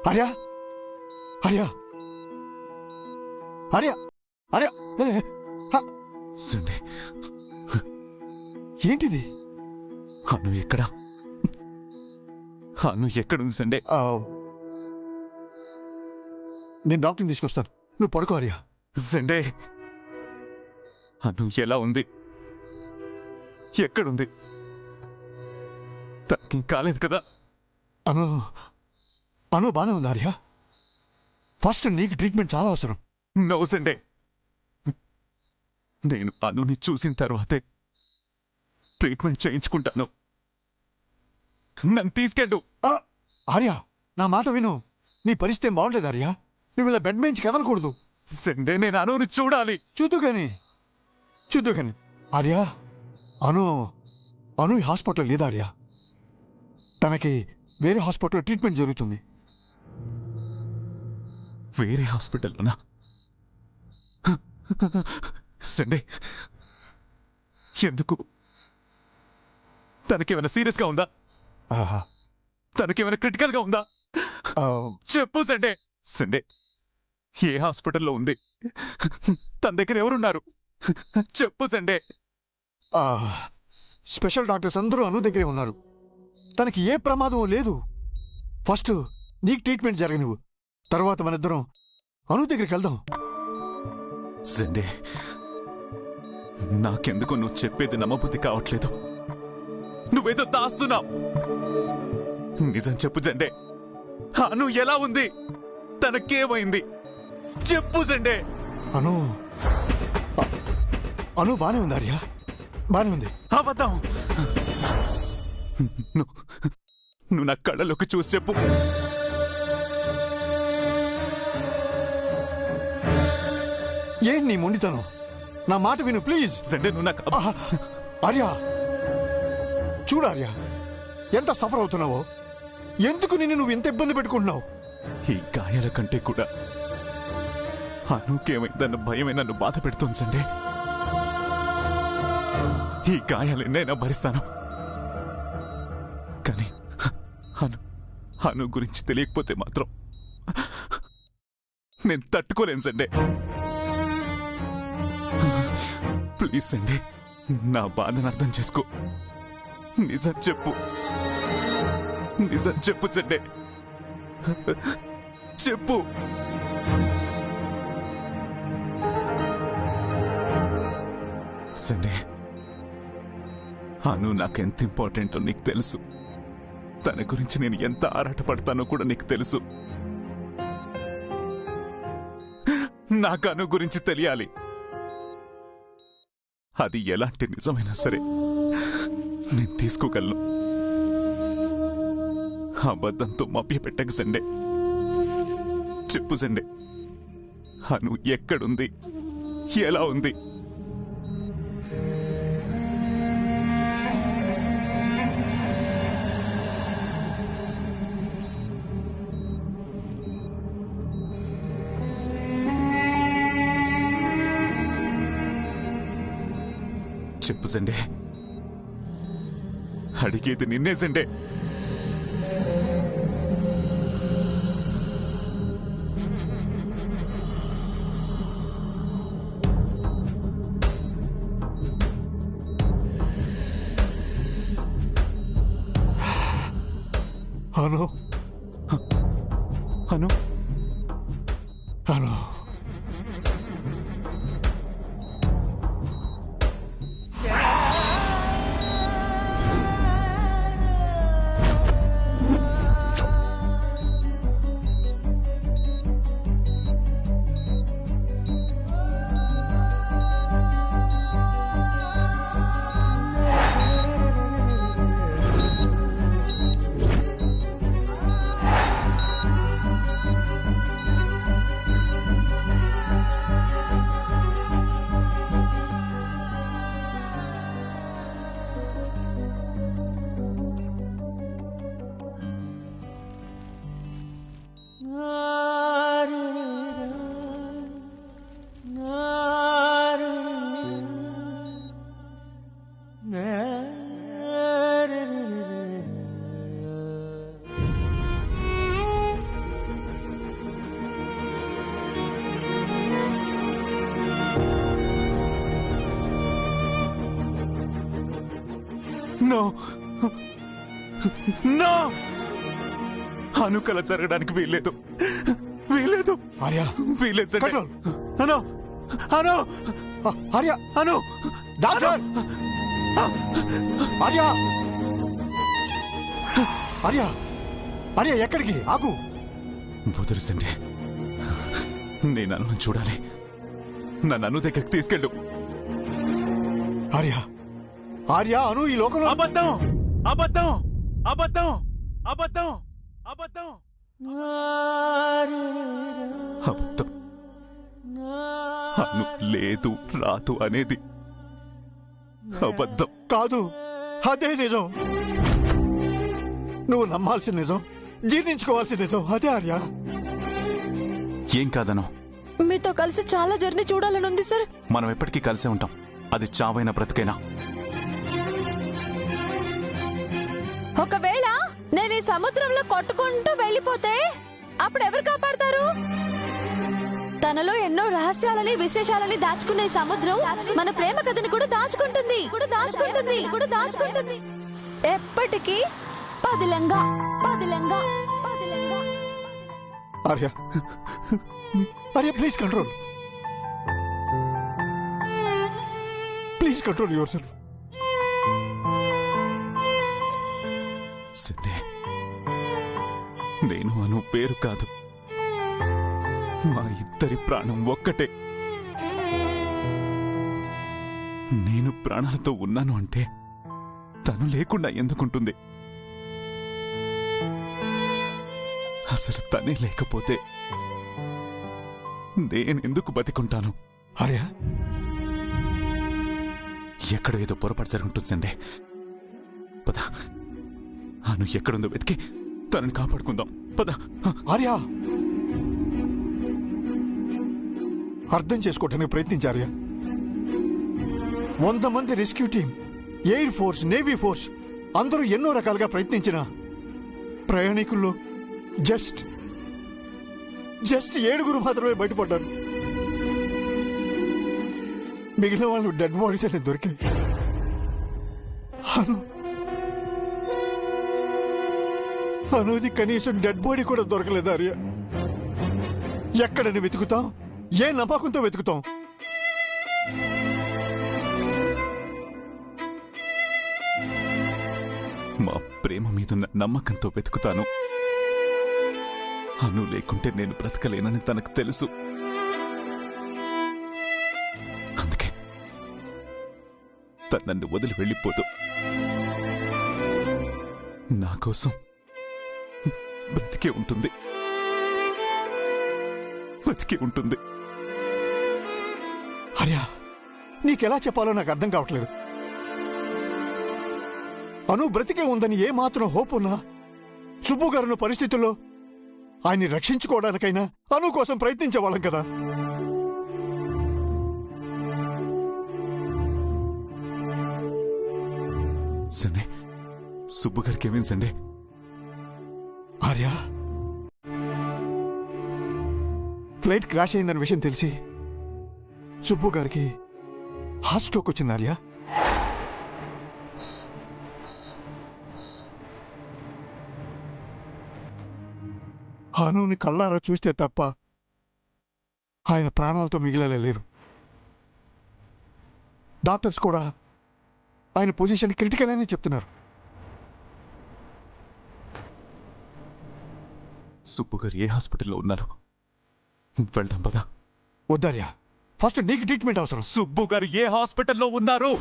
Arya Arya Arya Arya Sunday ఏంటిది? అను ఎక్కడా? అను ఎక్కడుంది సండే? నేను డాక్టర్ని తీసుకొస్తాను, నువ్వు పడుకో ఆర్య. సండే అను ఎలా ఉంది? ఎక్కడుంది? తనకి కాలేదు కదా? అను అను బాగానే ఉంది ఆర్య. ఫస్ట్ నీకు ట్రీట్మెంట్ చాలా అవసరం. నో సండే, నేను అనుని చూసిన తర్వాతే ట్రీట్మెంట్ చేయించుకుంటాను. నన్ను తీసుకెళ్ళు. ఆర్య నా మాట విను, నీ పరిస్థితి ఏం బాగుండలేదు ఆర్య. నువ్వు ఇలా బెడ్ నుంచి కదలకూడదు. సండే నేను అనుని చూడాలి. చూద్దు కానీ ఆర్య, అను అను ఈ హాస్పిటల్ లేదా ఆర్య? తనకి వేరే హాస్పిటల్లో ట్రీట్మెంట్ జరుగుతుంది. వేరే హాస్పిటల్లోనా? సండే ఎందుకు? తనకేమైనా సీరియస్గా ఉందా? తనకేమైనా క్రిటికల్గా ఉందా? చెప్పు సండే. సండే ఏ హాస్పిటల్లో ఉంది? తన దగ్గర ఎవరున్నారు? చెప్పు సండే. స్పెషల్ డాక్టర్స్ అందరూ అను దగ్గరే ఉన్నారు. తనకి ఏ ప్రమాదం లేదు. ఫస్ట్ నీకు ట్రీట్మెంట్ జరగనివ్వు, తర్వాత మనిద్దరం అను దగ్గరికి వెళ్దాం. సండే నాకెందుకు నువ్వు చెప్పేది నమ్మబుద్ధి కావట్లేదు. నువ్వేదో దాస్తున్నావు. నిజం చెప్పు సండే. అను ఎలా ఉంది? తనకేమైంది? చెప్పు సండే. అను అను బానే ఉంది ఆర్య, బానే ఉంది. అబద్ధం. నువ్వు నా కళ్ళలోకి చూసి చెప్పు. ఏం నీ మొండితనం? నా మాట విను ప్లీజ్. సండే నువ్వు నాకు ఆర్య చూడు ఆర్య, ఎంత సఫర్ అవుతున్నావో. ఎందుకు నిన్ను నువ్వు ఎంత ఇబ్బంది పెట్టుకుంటున్నావు? ఈ గాయాల కంటే కూడా అనుకేమైందన్న భయమే నన్ను బాధ పెడుతుంది సండే. ఈ గాయాలెన్నైనా భరిస్తాను, కానీ అను గురించి తెలియకపోతే మాత్రం నేను తట్టుకోలేను సండే. ప్లీజ్ సండే, నా బాధను అర్థం చేసుకో. నిజం చెప్పు, నిజం చెప్పు సండే. చెప్పు. సండే అను నాకెంత ఇంపార్టెంటో నీకు తెలుసు. తన గురించి నేను ఎంత ఆరాటపడతానో కూడా నీకు తెలుసు. నాకు అను గురించి తెలియాలి. అది ఎలాంటి నిజమైనా సరే నేను తీసుకోగలను. అబద్ధంతో మభ్యపెట్టక సండే. చెప్పు సండే, అను ఎక్కడుంది? ఎలా ఉంది? చెప్పు సండే. అడిగేది నిన్నే సండే. అను అను అను నో నో అనుకల జరగడానికి వీల్లేదు వీల్లేదు ఆర్య వీల్లేదు సండే కంట్రోల్. అను అను ఆర్య అను డాక్టర్ ఆర్య ఆర్య ఆర్య ఎక్కడికి ఆగు వదులు సండే నేను అను చూడాలి నన్ను అను దగ్గరికి తీసుకెళ్ళు ఆర్య ఆర్య అను ఈ లోకంలో అబద్ధం అబద్ధం అబద్ధం అబద్ధం అబద్ధం అబద్ధం అను లేదు రాదు అనేది అబద్ధం కాదు అదే నిజం నువ్వు నమ్మాల్సిన నిజం జీర్ణించుకోవాల్సిన నిజం అదే ఆర్య ఏం కాదను మీతో కలిసి చాలా జర్నీ చూడాలని ఉంది సార్. మనం ఎప్పటికీ కలిసే ఉంటాం అది చావైనా బ్రతుకైనా ఒకవేళ నేను ఈ సముద్రంలో కొట్టుకుంటూ వెళ్ళిపోతే అప్పుడు ఎవరు కాపాడతారు? తనలో ఎన్నో రహస్యాలని విశేషాలని దాచుకునే సముద్రం మన ప్రేమ కథని కూడా దాచుకుంటుంది ఎప్పటికీ పదిలంగా పదిలంగా పదిలంగా. Arya Arya please control your self. Sunday నేను అను పేరు కాదు మా ఇద్దరి ప్రాణం ఒక్కటే నేను ప్రాణాలతో ఉన్నాను అంటే తను లేకుండా ఎందుకుంటుంది అసలు తనే లేకపోతే నేనెందుకు బతికుంటాను ఆర్య ఎక్కడో ఏదో పొరపాటు జరుగుంటుంది సండే పద అను ఎక్కడుందో వెతికి తనని కాపాడుకుందాం పద ఆర్య అర్థం చేసుకోవటానికి ప్రయత్నించారు 100 మంది rescue team, air force, navy force అందరూ ఎన్నో రకాలుగా ప్రయత్నించిన ప్రయాణికుల్లో జస్ట్ 7 మాత్రమే బయటపడ్డారు. మిగిలిన వాళ్ళు డెడ్ బాడీస్ అనేది దొరికాయి. అనుది కనీసం డెడ్ బాడీ కూడా దొరకలేదు ఆర్య. ఎక్కడని వెతుకుతాం? ఏ నమ్మకంతో వెతుకుతాం? మా ప్రేమ మీదున్న నమ్మకంతో వెతుకుతాను. అను లేకుంటే నేను బ్రతకలేనని తనకు తెలుసు. అందుకే తను నన్ను వదిలి వెళ్ళిపోతూ నా కోసం బ్రతికే ఉంటుంది. ఆర్య నీకెలా చెప్పాలో నాకు అర్థం కావట్లేదు. అను బ్రతికే ఉందని ఏ మాత్రం హోప్ ఉన్నా సుబ్బు గారున్న పరిస్థితుల్లో ఆయన్ని రక్షించుకోవడానికైనా అను కోసం ప్రయత్నించేవాళ్ళం కదా. సండే సుబ్బు గారికి ఏమైంది సండే? ఆర్య ఫ్లైట్ క్రాష్ అయిందన్న విషయం తెలిసి సుబ్బు గారికి హార్ట్ స్ట్రోక్ వచ్చింది ఆర్య. అనుని కళ్ళారా చూస్తే తప్ప ఆయన ప్రాణాలతో మిగిలలేరు. డాక్టర్స్ కూడా ఆయన పొజిషన్ క్రిటికల్ అని చెప్తున్నారు. సుబ్బు గారు ఏ హాస్పిటల్లో ఉన్నారు? వెళ్దాం పదా. వద్దార్య, ఫస్ట్ నీకు ట్రీట్మెంట్ అవసరం. సుబ్బు గారు ఏ హాస్పిటల్లో ఉన్నారు?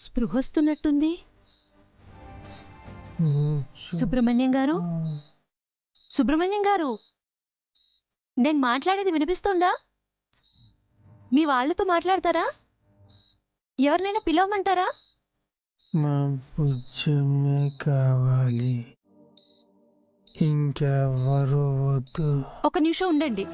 స్పృహొస్తున్నట్టుంది. సుబ్రహ్మణ్యం గారు, సుబ్రహ్మణ్యం గారు, నేను మాట్లాడేది వినిపిస్తుందా? మీ వాళ్ళతో మాట్లాడతారా? ఎవరినైనా పిలవమంటారా? మా పుచ్చమ్మే కావాలి, ఇంకెవరు వద్దు. ఒక నిమిషం ఉండండి.